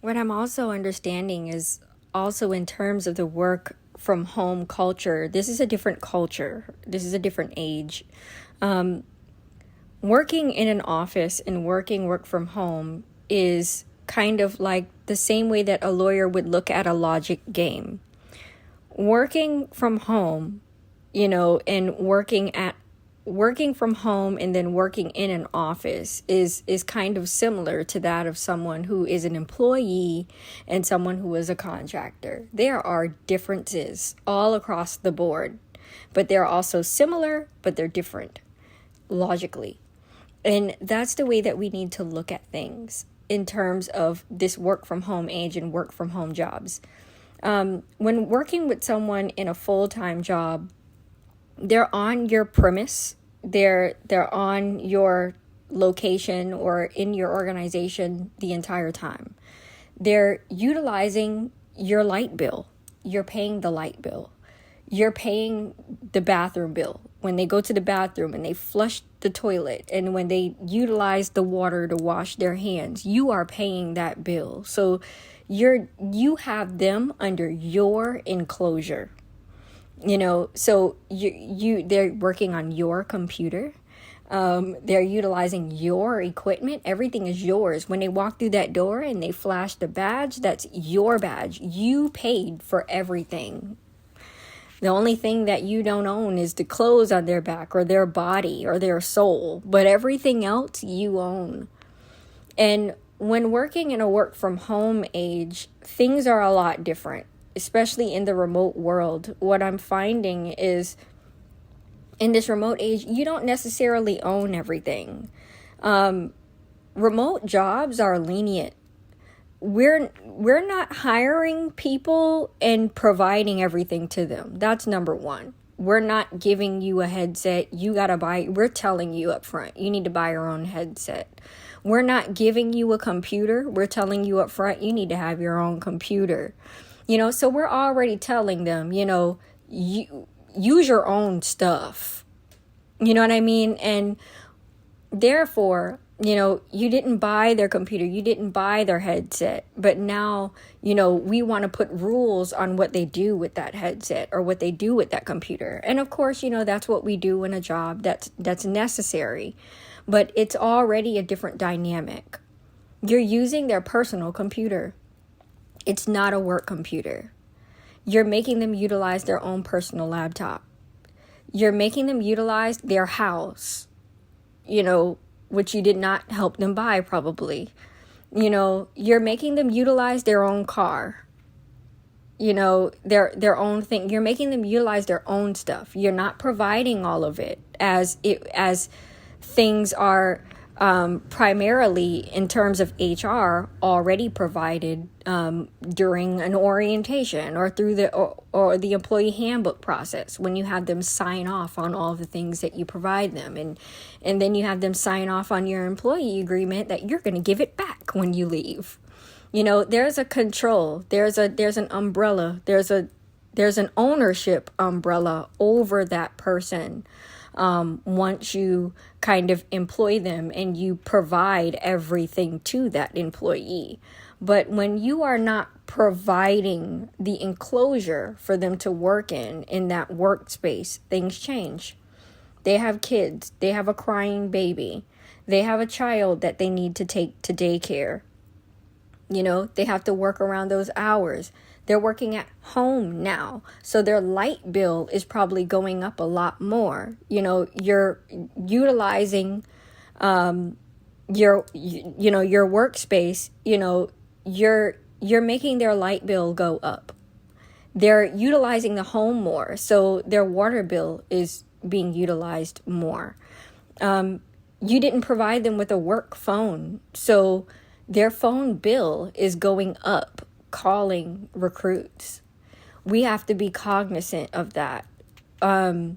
What I'm also understanding is also in terms of the work from home culture, this is a different culture. This is a different age. Working in an office and working work from home is kind of like the same way that a lawyer would look at a logic game. Working from home, and working from home and then working in an office is kind of similar to that of someone who is an employee and someone who is a contractor. There are differences all across the board, but they're also similar, but they're different logically. And that's the way that we need to look at things in terms of this work from home age and work from home jobs. When working with someone in a full-time job, they're on your premise, they're on your location or in your organization the entire time. They're utilizing your light bill. You're paying the light bill. You're paying the bathroom bill. When they go to the bathroom and they flush the toilet and when they utilize the water to wash their hands, you are paying that bill. So you have them under your enclosure. So they're working on your computer. They're utilizing your equipment. Everything is yours. When they walk through that door and they flash the badge, that's your badge. You paid for everything. The only thing that you don't own is the clothes on their back or their body or their soul, but everything else you own. And when working in a work from home age, things are a lot different, especially in the remote world. What I'm finding is in this remote age, you don't necessarily own everything. Remote jobs are lenient. We're not hiring people and providing everything to them. That's number one. We're not giving you a headset. You got to buy. We're telling you up front, you need to buy your own headset. We're not giving you a computer. We're telling you up front, you need to have your own computer. So we're already telling them, you use your own stuff. You know what I mean? And therefore, you didn't buy their computer, you didn't buy their headset, but now, we want to put rules on what they do with that headset or what they do with that computer. And of course, that's what we do in a job that's necessary, but it's already a different dynamic. You're using their personal computer. It's not a work computer. You're making them utilize their own personal laptop. You're making them utilize their house, which you did not help them buy probably. You're making them utilize their own car, their own thing. You're making them utilize their own stuff. You're not providing all of it as things are primarily in terms of HR already provided during an orientation or through or the employee handbook process, when you have them sign off on all the things that you provide them, and then you have them sign off on your employee agreement that you're going to give it back when you leave. There's a control, there's an umbrella, there's an ownership umbrella over that person. Once you kind of employ them and you provide everything to that employee. But when you are not providing the enclosure for them to work in that workspace, things change. They have kids, they have a crying baby, they have a child that they need to take to daycare. They have to work around those hours. They're working at home now, so their light bill is probably going up a lot more. You're utilizing your workspace. You're making their light bill go up. They're utilizing the home more, so their water bill is being utilized more. You didn't provide them with a work phone, so their phone bill is going up. Calling recruits, we have to be cognizant of that. Their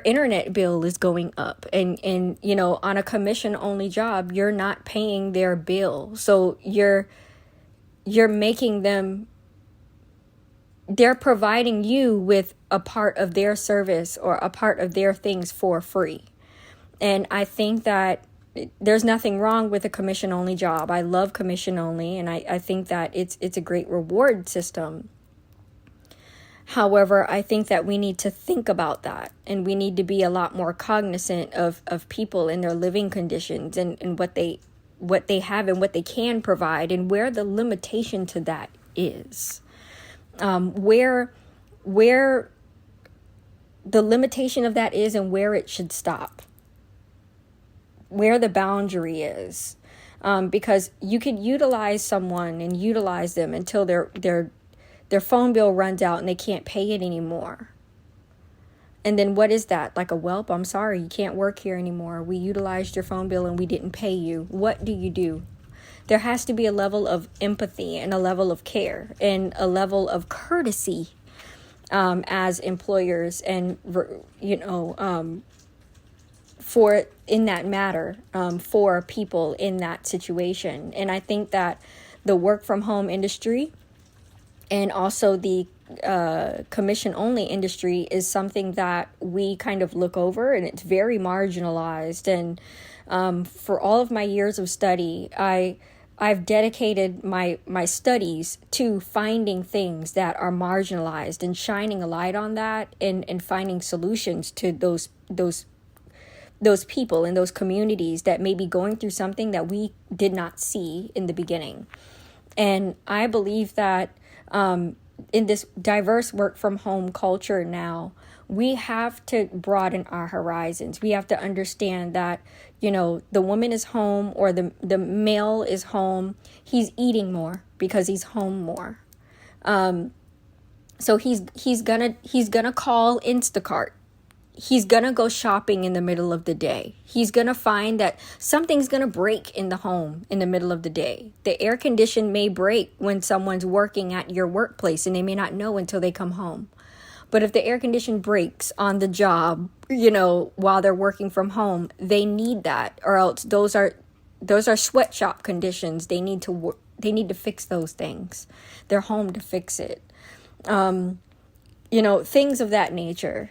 internet bill is going up, and on a commission only job, you're not paying their bill, so you're making them, they're providing you with a part of their service or a part of their things for free. And I think that there's nothing wrong with a commission only job. I love commission only, and I think that it's a great reward system. However, I think that we need to think about that, and we need to be a lot more cognizant of people and their living conditions, and what they have and what they can provide, and where the limitation to that is. Where the limitation of that is, and where it should stop. Where the boundary is. Because you can utilize someone and utilize them until their phone bill runs out and they can't pay it anymore. And then what is that? Like a whelp? I'm sorry, you can't work here anymore. We utilized your phone bill and we didn't pay you. What do? There has to be a level of empathy and a level of care and a level of courtesy as employers, and for in that matter, for people in that situation. And I think that the work from home industry and also the commission only industry is something that we kind of look over, and it's very marginalized. And for all of my years of study, I've dedicated my studies to finding things that are marginalized and shining a light on that, and finding solutions to those people in those communities that may be going through something that we did not see in the beginning. And I believe that in this diverse work from home culture now, we have to broaden our horizons. We have to understand that, the woman is home, or the male is home. He's eating more because he's home more. So he's gonna call Instacart. He's gonna go shopping in the middle of the day. He's gonna find that something's gonna break in the home in the middle of the day. The air condition may break when someone's working at your workplace, and they may not know until they come home. But if the air condition breaks on the job, while they're working from home, they need that, or else those are sweatshop conditions. They need to fix those things. They're home to fix it. Things of that nature.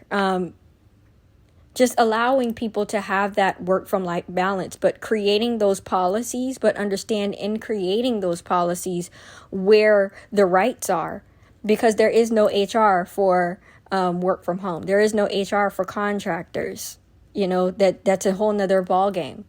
Just allowing people to have that work from life balance, but creating those policies, but understand in creating those policies where the rights are, because there is no HR for work from home. There is no HR for contractors. That's a whole nother ball game.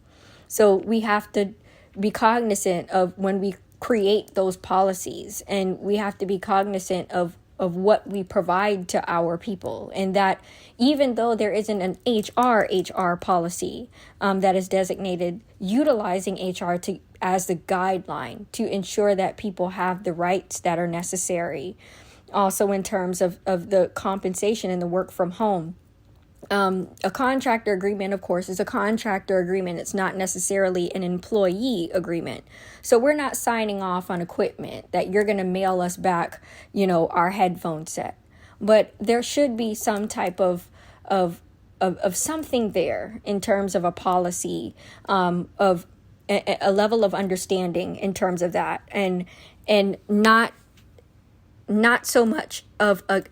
So we have to be cognizant of when we create those policies, and we have to be cognizant of what we provide to our people. And that even though there isn't an HR policy that is designated, utilizing HR as the guideline to ensure that people have the rights that are necessary. Also in terms of the compensation and the work from home. A contractor agreement, of course, is a contractor agreement. It's not necessarily an employee agreement. So we're not signing off on equipment that you're going to mail us back, our headphone set. But there should be some type of something there in terms of a policy, of a level of understanding in terms of that, and not so much of a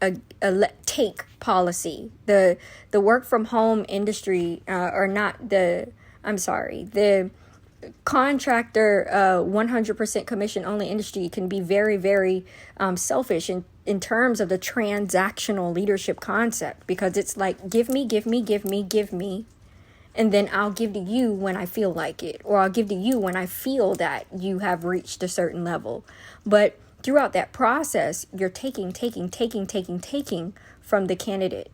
take policy. The work from home industry, the contractor 100% commission only industry can be very, very selfish in terms of the transactional leadership concept, because it's like, give me, and then I'll give to you when I feel like it, or I'll give to you when I feel that you have reached a certain level. But throughout that process, you're taking from the candidate,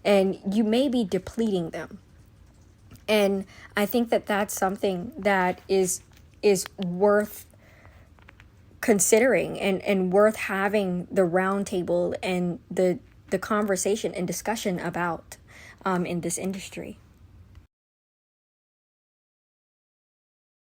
and you may be depleting them. And I think that that's something that is worth considering, and worth having the roundtable and the conversation and discussion about in this industry.